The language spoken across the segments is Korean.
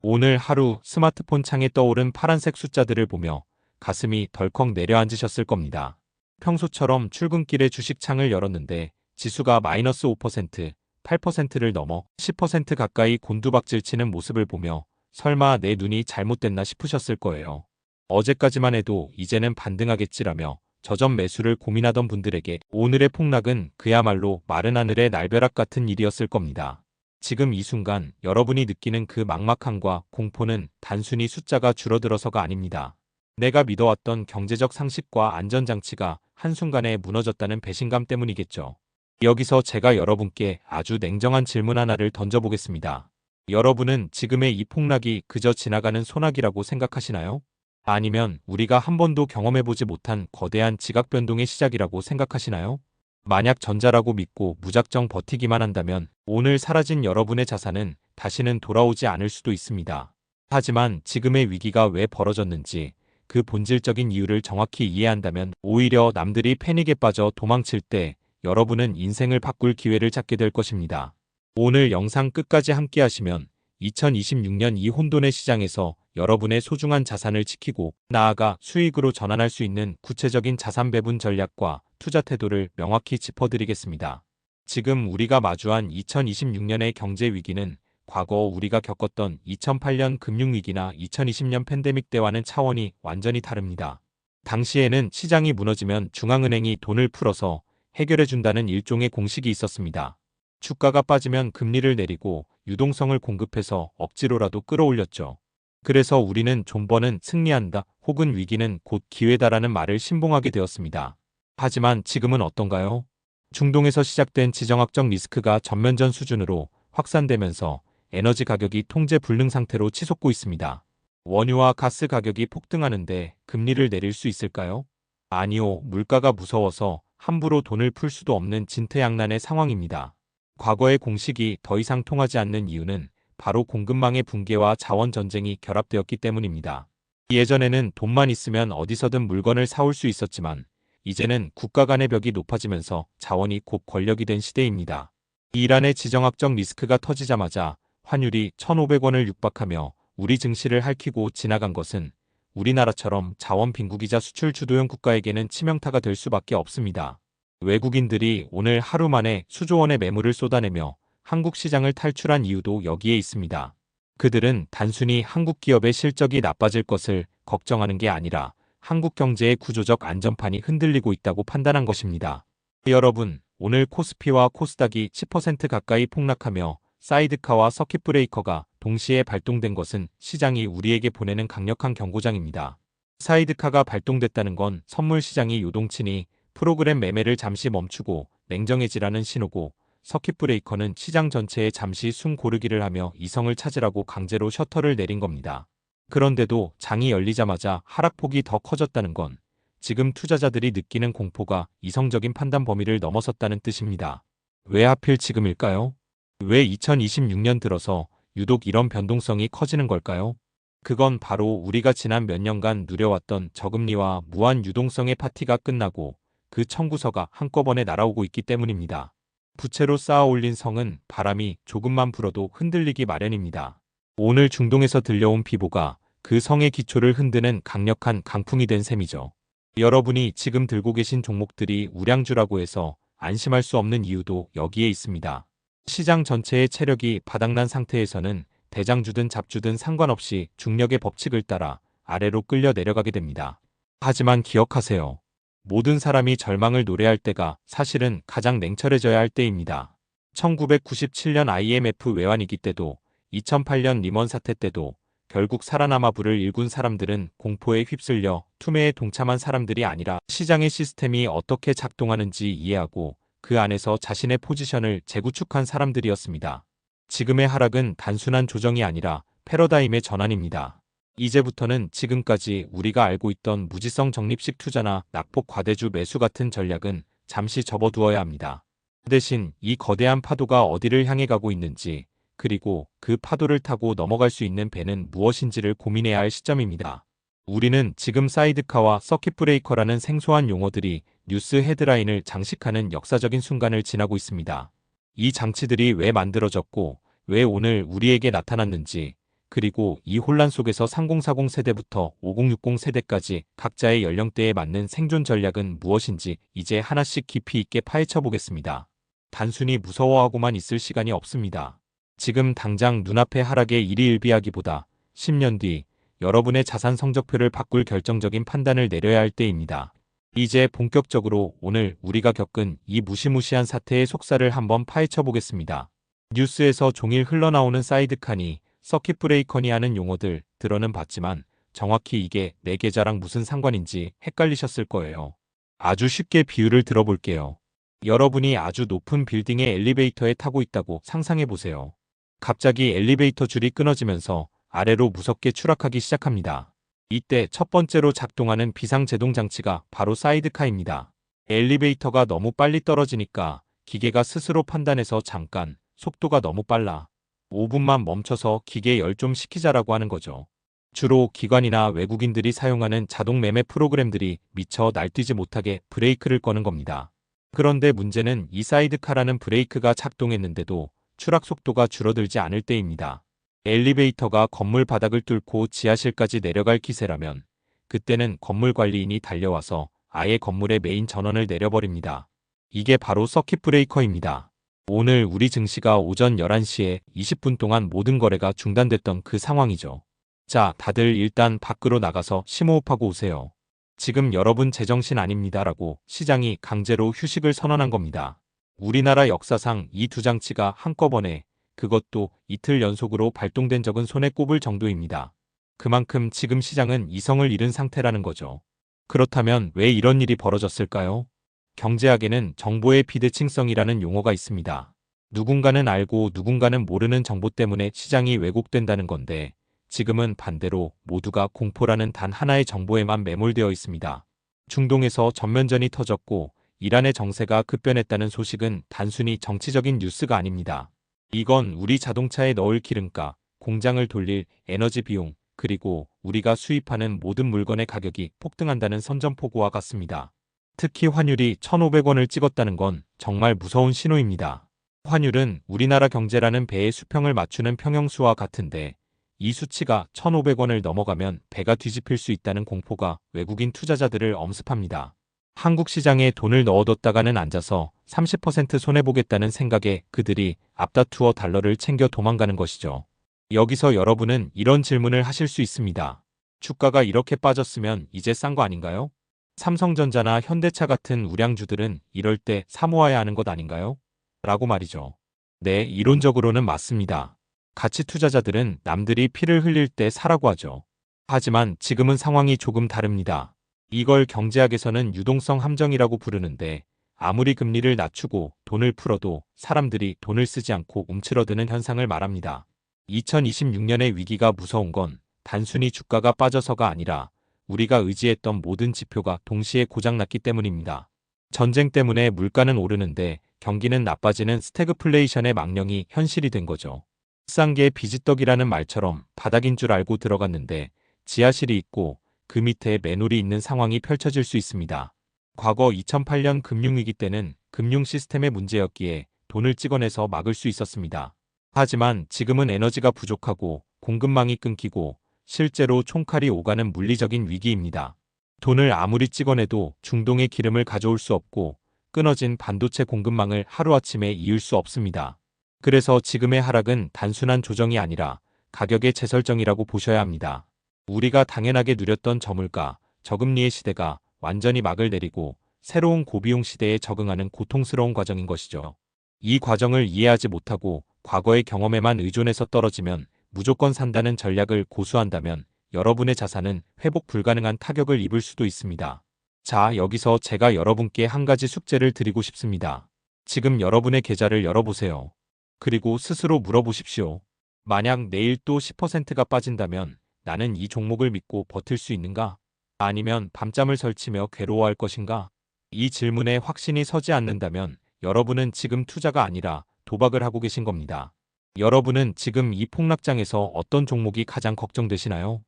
오늘 하루 스마트폰 창에 떠오른 파란색 숫자들을 보며 가슴이 덜컥 내려앉으셨을 겁니다. 평소처럼 출근길에 주식창을 열었는데 지수가 마이너스 5%, 8%를 넘어 10% 가까이 곤두박질 치는 모습을 보며 설마 내 눈이 잘못됐나 싶으셨을 거예요. 어제까지만 해도 이제는 반등하겠지라며 저점 매수를 고민하던 분들에게 오늘의 폭락은 그야말로 마른 하늘의 날벼락 같은 일이었을 겁니다. 지금 이 순간 여러분이 느끼는 그 막막함과 공포는 단순히 숫자가 줄어들어서가 아닙니다. 내가 믿어왔던 경제적 상식과 안전장치가 한순간에 무너졌다는 배신감 때문이겠죠. 여기서 제가 여러분께 아주 냉정한 질문 하나를 던져보겠습니다. 여러분은 지금의 이 폭락이 그저 지나가는 소나기라고 생각하시나요? 아니면 우리가 한 번도 경험해보지 못한 거대한 지각 변동의 시작이라고 생각하시나요? 만약 전자라고 믿고 무작정 버티기만 한다면 오늘 사라진 여러분의 자산은 다시는 돌아오지 않을 수도 있습니다. 하지만 지금의 위기가 왜 벌어졌는지 그 본질적인 이유를 정확히 이해한다면 오히려 남들이 패닉에 빠져 도망칠 때 여러분은 인생을 바꿀 기회를 찾게 될 것입니다. 오늘 영상 끝까지 함께 하시면 2026년 이 혼돈의 시장에서 여러분의 소중한 자산을 지키고 나아가 수익으로 전환할 수 있는 구체적인 자산 배분 전략과 투자 태도를 명확히 짚어드리겠습니다. 지금 우리가 마주한 2026년의 경제 위기는 과거 우리가 겪었던 2008년 금융위기나 2020년 팬데믹 때와는 차원이 완전히 다릅니다. 당시에는 시장이 무너지면 중앙은행이 돈을 풀어서 해결해준다는 일종의 공식이 있었습니다. 주가가 빠지면 금리를 내리고 유동성을 공급해서 억지로라도 끌어올렸죠. 그래서 우리는 존버는 승리한다 혹은 위기는 곧 기회다라는 말을 신봉하게 되었습니다. 하지만 지금은 어떤가요? 중동에서 시작된 지정학적 리스크가 전면전 수준으로 확산되면서 에너지 가격이 통제 불능 상태로 치솟고 있습니다. 원유와 가스 가격이 폭등하는데 금리를 내릴 수 있을까요? 아니요, 물가가 무서워서 함부로 돈을 풀 수도 없는 진퇴양난의 상황입니다. 과거의 공식이 더 이상 통하지 않는 이유는 바로 공급망의 붕괴와 자원 전쟁이 결합되었기 때문입니다. 예전에는 돈만 있으면 어디서든 물건을 사올 수 있었지만 이제는 국가 간의 벽이 높아지면서 자원이 곧 권력이 된 시대입니다. 이란의 지정학적 리스크가 터지자마자 환율이 1,500원을 육박하며 우리 증시를 핥히고 지나간 것은 우리나라처럼 자원 빈국이자 수출 주도형 국가에게는 치명타가 될 수밖에 없습니다. 외국인들이 오늘 하루 만에 수조 원의 매물을 쏟아내며 한국 시장을 탈출한 이유도 여기에 있습니다. 그들은 단순히 한국 기업의 실적이 나빠질 것을 걱정하는 게 아니라 한국 경제의 구조적 안전판이 흔들리고 있다고 판단한 것입니다. 여러분, 오늘 코스피와 코스닥이 10% 가까이 폭락하며 사이드카와 서킷 브레이커가 동시에 발동된 것은 시장이 우리에게 보내는 강력한 경고장입니다. 사이드카가 발동됐다는 건 선물 시장이 요동치니 프로그램 매매를 잠시 멈추고 냉정해지라는 신호고, 서킷 브레이커는 시장 전체에 잠시 숨 고르기를 하며 이성을 찾으라고 강제로 셔터를 내린 겁니다. 그런데도 장이 열리자마자 하락폭이 더 커졌다는 건 지금 투자자들이 느끼는 공포가 이성적인 판단 범위를 넘어섰다는 뜻입니다. 왜 하필 지금일까요? 왜 2026년 들어서 유독 이런 변동성이 커지는 걸까요? 그건 바로 우리가 지난 몇 년간 누려왔던 저금리와 무한 유동성의 파티가 끝나고 그 청구서가 한꺼번에 날아오고 있기 때문입니다. 부채로 쌓아 올린 성은 바람이 조금만 불어도 흔들리기 마련입니다. 오늘 중동에서 들려온 비보가 그 성의 기초를 흔드는 강력한 강풍이 된 셈이죠. 여러분이 지금 들고 계신 종목들이 우량주라고 해서 안심할 수 없는 이유도 여기에 있습니다. 시장 전체의 체력이 바닥난 상태에서는 대장주든 잡주든 상관없이 중력의 법칙을 따라 아래로 끌려 내려가게 됩니다. 하지만 기억하세요. 모든 사람이 절망을 노래할 때가 사실은 가장 냉철해져야 할 때입니다. 1997년 IMF 외환위기 때도 2008년 리먼 사태 때도 결국 살아남아 불을 일군 사람들은 공포에 휩쓸려 투매에 동참한 사람들이 아니라 시장의 시스템이 어떻게 작동하는지 이해하고 그 안에서 자신의 포지션을 재구축한 사람들이었습니다. 지금의 하락은 단순한 조정이 아니라 패러다임의 전환입니다. 이제부터는 지금까지 우리가 알고 있던 무지성 적립식 투자나 낙폭 과대주 매수 같은 전략은 잠시 접어두어야 합니다. 대신 이 거대한 파도가 어디를 향해 가고 있는지, 그리고 그 파도를 타고 넘어갈 수 있는 배는 무엇인지를 고민해야 할 시점입니다. 우리는 지금 사이드카와 서킷 브레이커라는 생소한 용어들이 뉴스 헤드라인을 장식하는 역사적인 순간을 지나고 있습니다. 이 장치들이 왜 만들어졌고 왜 오늘 우리에게 나타났는지, 그리고 이 혼란 속에서 3040 세대부터 5060 세대까지 각자의 연령대에 맞는 생존 전략은 무엇인지 이제 하나씩 깊이 있게 파헤쳐 보겠습니다. 단순히 무서워하고만 있을 시간이 없습니다. 지금 당장 눈앞의 하락에 일희일비하기보다 10년 뒤 여러분의 자산 성적표를 바꿀 결정적인 판단을 내려야 할 때입니다. 이제 본격적으로 오늘 우리가 겪은 이 무시무시한 사태의 속살을 한번 파헤쳐 보겠습니다. 뉴스에서 종일 흘러나오는 사이드카니, 서킷 브레이커니 하는 용어들 들어는 봤지만 정확히 이게 내 계좌랑 무슨 상관인지 헷갈리셨을 거예요. 아주 쉽게 비유를 들어볼게요. 여러분이 아주 높은 빌딩의 엘리베이터에 타고 있다고 상상해 보세요. 갑자기 엘리베이터 줄이 끊어지면서 아래로 무섭게 추락하기 시작합니다. 이때 첫 번째로 작동하는 비상제동 장치가 바로 사이드카입니다. 엘리베이터가 너무 빨리 떨어지니까 기계가 스스로 판단해서 잠깐 속도가 너무 빨라. 5분만 멈춰서 기계 열 좀 시키자라고 하는 거죠. 주로 기관이나 외국인들이 사용하는 자동 매매 프로그램들이 미처 날뛰지 못하게 브레이크를 거는 겁니다. 그런데 문제는 이 사이드카라는 브레이크가 작동했는데도 추락 속도가 줄어들지 않을 때입니다. 엘리베이터가 건물 바닥을 뚫고 지하실까지 내려갈 기세라면 그때는 건물 관리인이 달려와서 아예 건물의 메인 전원을 내려버립니다. 이게 바로 서킷 브레이커입니다. 오늘 우리 증시가 오전 11시에 20분 동안 모든 거래가 중단됐던 그 상황이죠. 자, 다들 일단 밖으로 나가서 심호흡하고 오세요. 지금 여러분 제정신 아닙니다라고 시장이 강제로 휴식을 선언한 겁니다. 우리나라 역사상 이 두 장치가 한꺼번에 그것도 이틀 연속으로 발동된 적은 손에 꼽을 정도입니다. 그만큼 지금 시장은 이성을 잃은 상태라는 거죠. 그렇다면 왜 이런 일이 벌어졌을까요? 경제학에는 정보의 비대칭성이라는 용어가 있습니다. 누군가는 알고 누군가는 모르는 정보 때문에 시장이 왜곡된다는 건데 지금은 반대로 모두가 공포라는 단 하나의 정보에만 매몰되어 있습니다. 중동에서 전면전이 터졌고 이란의 정세가 급변했다는 소식은 단순히 정치적인 뉴스가 아닙니다. 이건 우리 자동차에 넣을 기름값, 공장을 돌릴 에너지 비용, 그리고 우리가 수입하는 모든 물건의 가격이 폭등한다는 선전포고와 같습니다. 특히 환율이 1,500원을 찍었다는 건 정말 무서운 신호입니다. 환율은 우리나라 경제라는 배의 수평을 맞추는 평형수와 같은데 이 수치가 1,500원을 넘어가면 배가 뒤집힐 수 있다는 공포가 외국인 투자자들을 엄습합니다. 한국 시장에 돈을 넣어뒀다가는 앉아서 30% 손해보겠다는 생각에 그들이 앞다투어 달러를 챙겨 도망가는 것이죠. 여기서 여러분은 이런 질문을 하실 수 있습니다. 주가가 이렇게 빠졌으면 이제 싼 거 아닌가요? 삼성전자나 현대차 같은 우량주들은 이럴 때 사모아야 하는 것 아닌가요? 라고 말이죠. 네, 이론적으로는 맞습니다. 가치 투자자들은 남들이 피를 흘릴 때 사라고 하죠. 하지만 지금은 상황이 조금 다릅니다. 이걸 경제학에서는 유동성 함정이라고 부르는데 아무리 금리를 낮추고 돈을 풀어도 사람들이 돈을 쓰지 않고 움츠러드는 현상을 말합니다. 2026년의 위기가 무서운 건 단순히 주가가 빠져서가 아니라 우리가 의지했던 모든 지표가 동시에 고장났기 때문입니다. 전쟁 때문에 물가는 오르는데 경기는 나빠지는 스태그플레이션의 망령이 현실이 된 거죠. 싼 게 비지떡이라는 말처럼 바닥인 줄 알고 들어갔는데 지하실이 있고 그 밑에 맨홀이 있는 상황이 펼쳐질 수 있습니다. 과거 2008년 금융위기 때는 금융 시스템의 문제였기에 돈을 찍어내서 막을 수 있었습니다. 하지만 지금은 에너지가 부족하고 공급망이 끊기고 실제로 총칼이 오가는 물리적인 위기입니다. 돈을 아무리 찍어내도 중동의 기름을 가져올 수 없고 끊어진 반도체 공급망을 하루아침에 이을 수 없습니다. 그래서 지금의 하락은 단순한 조정이 아니라 가격의 재설정이라고 보셔야 합니다. 우리가 당연하게 누렸던 저물가, 저금리의 시대가 완전히 막을 내리고 새로운 고비용 시대에 적응하는 고통스러운 과정인 것이죠. 이 과정을 이해하지 못하고 과거의 경험에만 의존해서 떨어지면 무조건 산다는 전략을 고수한다면 여러분의 자산은 회복 불가능한 타격을 입을 수도 있습니다. 자, 여기서 제가 여러분께 한 가지 숙제를 드리고 싶습니다. 지금 여러분의 계좌를 열어보세요. 그리고 스스로 물어보십시오. 만약 내일 또 10%가 빠진다면 나는 이 종목을 믿고 버틸 수 있는가? 아니면 밤잠을 설치며 괴로워할 것인가? 이 질문에 확신이 서지 않는다면 여러분은 지금 투자가 아니라 도박을 하고 계신 겁니다. 여러분은 지금 이 폭락장에서 어떤 종목이 가장 걱정되시나요?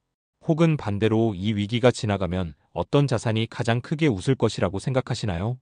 혹은 반대로 이 위기가 지나가면 어떤 자산이 가장 크게 웃을 것이라고 생각하시나요?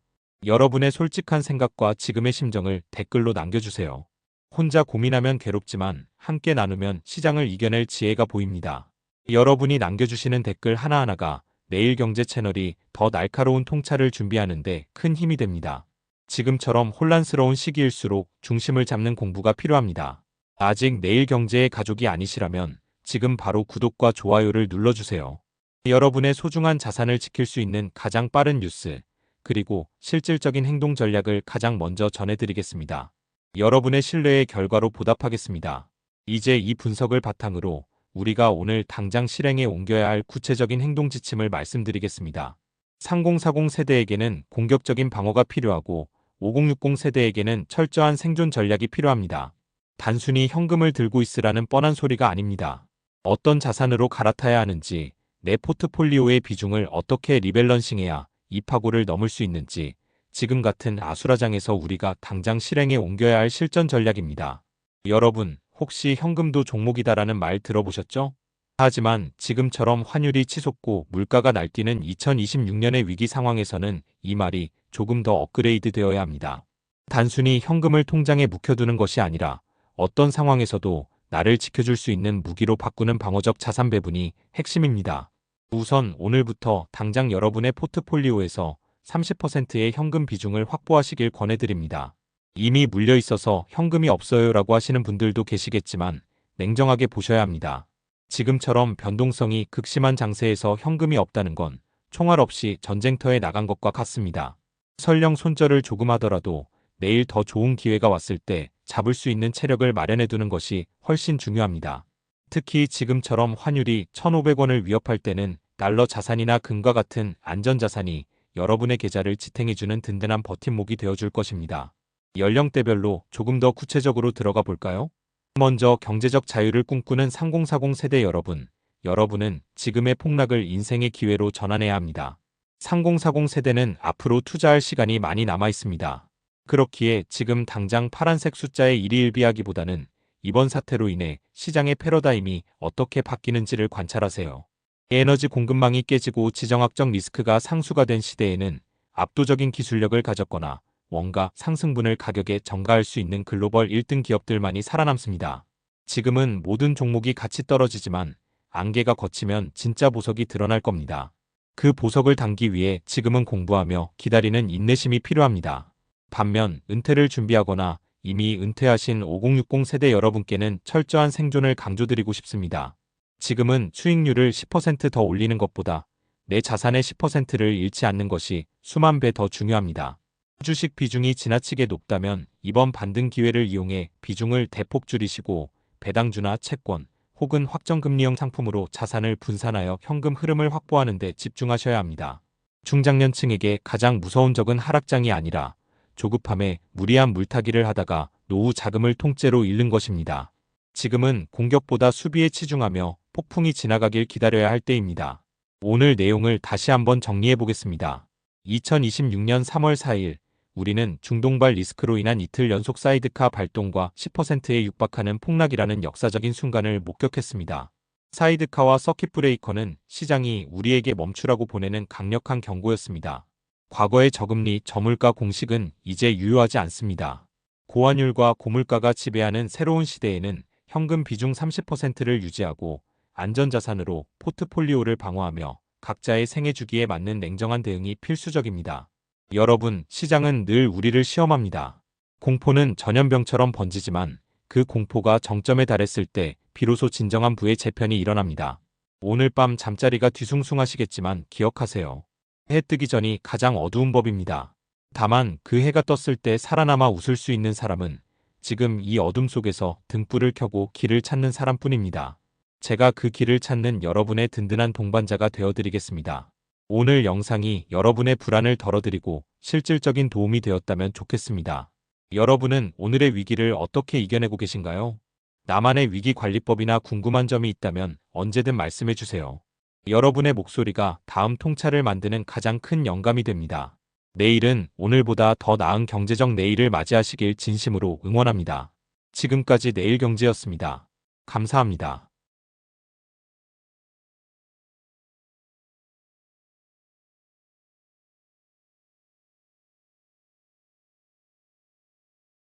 여러분의 솔직한 생각과 지금의 심정을 댓글로 남겨주세요. 혼자 고민하면 괴롭지만 함께 나누면 시장을 이겨낼 지혜가 보입니다. 여러분이 남겨주시는 댓글 하나하나가 내일경제 채널이 더 날카로운 통찰을 준비하는데 큰 힘이 됩니다. 지금처럼 혼란스러운 시기일수록 중심을 잡는 공부가 필요합니다. 아직 내일경제의 가족이 아니시라면 지금 바로 구독과 좋아요를 눌러주세요. 여러분의 소중한 자산을 지킬 수 있는 가장 빠른 뉴스, 그리고 실질적인 행동 전략을 가장 먼저 전해드리겠습니다. 여러분의 신뢰의 결과로 보답하겠습니다. 이제 이 분석을 바탕으로 우리가 오늘 당장 실행에 옮겨야 할 구체적인 행동 지침을 말씀드리겠습니다. 3040 세대에게는 공격적인 방어가 필요하고 5060 세대에게는 철저한 생존 전략이 필요합니다. 단순히 현금을 들고 있으라는 뻔한 소리가 아닙니다. 어떤 자산으로 갈아타야 하는지, 내 포트폴리오의 비중을 어떻게 리밸런싱해야 이 파고를 넘을 수 있는지, 지금 같은 아수라장에서 우리가 당장 실행에 옮겨야 할 실전 전략입니다. 여러분, 혹시 현금도 종목이다라는 말 들어보셨죠? 하지만 지금처럼 환율이 치솟고 물가가 날뛰는 2026년의 위기 상황에서는 이 말이 조금 더 업그레이드 되어야 합니다. 단순히 현금을 통장에 묵혀두는 것이 아니라 어떤 상황에서도 나를 지켜줄 수 있는 무기로 바꾸는 방어적 자산 배분이 핵심입니다. 우선 오늘부터 당장 여러분의 포트폴리오에서 30%의 현금 비중을 확보하시길 권해드립니다. 이미 물려 있어서 현금이 없어요라고 하시는 분들도 계시겠지만 냉정하게 보셔야 합니다. 지금처럼 변동성이 극심한 장세에서 현금이 없다는 건 총알 없이 전쟁터에 나간 것과 같습니다. 설령 손절을 조금 하더라도 내일 더 좋은 기회가 왔을 때 잡을 수 있는 체력을 마련해 두는 것이 훨씬 중요합니다. 특히 지금처럼 환율이 1,500원을 위협할 때는 달러 자산이나 금과 같은 안전자산이 여러분의 계좌를 지탱해주는 든든한 버팀목이 되어줄 것입니다. 연령대별로 조금 더 구체적으로 들어가 볼까요? 먼저 경제적 자유를 꿈꾸는 3040 세대 여러분, 여러분은 지금의 폭락을 인생의 기회로 전환해야 합니다. 3040 세대는 앞으로 투자할 시간이 많이 남아 있습니다. 그렇기에 지금 당장 파란색 숫자에 일희일비하기보다는 이번 사태로 인해 시장의 패러다임이 어떻게 바뀌는지를 관찰하세요. 에너지 공급망이 깨지고 지정학적 리스크가 상수가 된 시대에는 압도적인 기술력을 가졌거나 원가 상승분을 가격에 전가할 수 있는 글로벌 1등 기업들만이 살아남습니다. 지금은 모든 종목이 같이 떨어지지만 안개가 걷히면 진짜 보석이 드러날 겁니다. 그 보석을 담기 위해 지금은 공부하며 기다리는 인내심이 필요합니다. 반면 은퇴를 준비하거나 이미 은퇴하신 5060 세대 여러분께는 철저한 생존을 강조드리고 싶습니다. 지금은 수익률을 10% 더 올리는 것보다 내 자산의 10%를 잃지 않는 것이 수만 배 더 중요합니다. 주식 비중이 지나치게 높다면 이번 반등 기회를 이용해 비중을 대폭 줄이시고 배당주나 채권 혹은 확정금리형 상품으로 자산을 분산하여 현금 흐름을 확보하는 데 집중하셔야 합니다. 중장년층에게 가장 무서운 적은 하락장이 아니라 조급함에 무리한 물타기를 하다가 노후 자금을 통째로 잃는 것입니다. 지금은 공격보다 수비에 치중하며 폭풍이 지나가길 기다려야 할 때입니다. 오늘 내용을 다시 한번 정리해 보겠습니다. 2026년 3월 4일 우리는 중동발 리스크로 인한 이틀 연속 사이드카 발동과 10%에 육박하는 폭락이라는 역사적인 순간을 목격했습니다. 사이드카와 서킷 브레이커는 시장이 우리에게 멈추라고 보내는 강력한 경고였습니다. 과거의 저금리, 저물가 공식은 이제 유효하지 않습니다. 고환율과 고물가가 지배하는 새로운 시대에는 현금 비중 30%를 유지하고 안전자산으로 포트폴리오를 방어하며 각자의 생애 주기에 맞는 냉정한 대응이 필수적입니다. 여러분, 시장은 늘 우리를 시험합니다. 공포는 전염병처럼 번지지만 그 공포가 정점에 달했을 때 비로소 진정한 부의 재편이 일어납니다. 오늘 밤 잠자리가 뒤숭숭하시겠지만 기억하세요. 해 뜨기 전이 가장 어두운 법입니다. 다만 그 해가 떴을 때 살아남아 웃을 수 있는 사람은 지금 이 어둠 속에서 등불을 켜고 길을 찾는 사람뿐입니다. 제가 그 길을 찾는 여러분의 든든한 동반자가 되어드리겠습니다. 오늘 영상이 여러분의 불안을 덜어드리고 실질적인 도움이 되었다면 좋겠습니다. 여러분은 오늘의 위기를 어떻게 이겨내고 계신가요? 나만의 위기관리법이나 궁금한 점이 있다면 언제든 말씀해 주세요. 여러분의 목소리가 다음 통찰을 만드는 가장 큰 영감이 됩니다. 내일은 오늘보다 더 나은 경제적 내일을 맞이하시길 진심으로 응원합니다. 지금까지 내일경제였습니다. 감사합니다.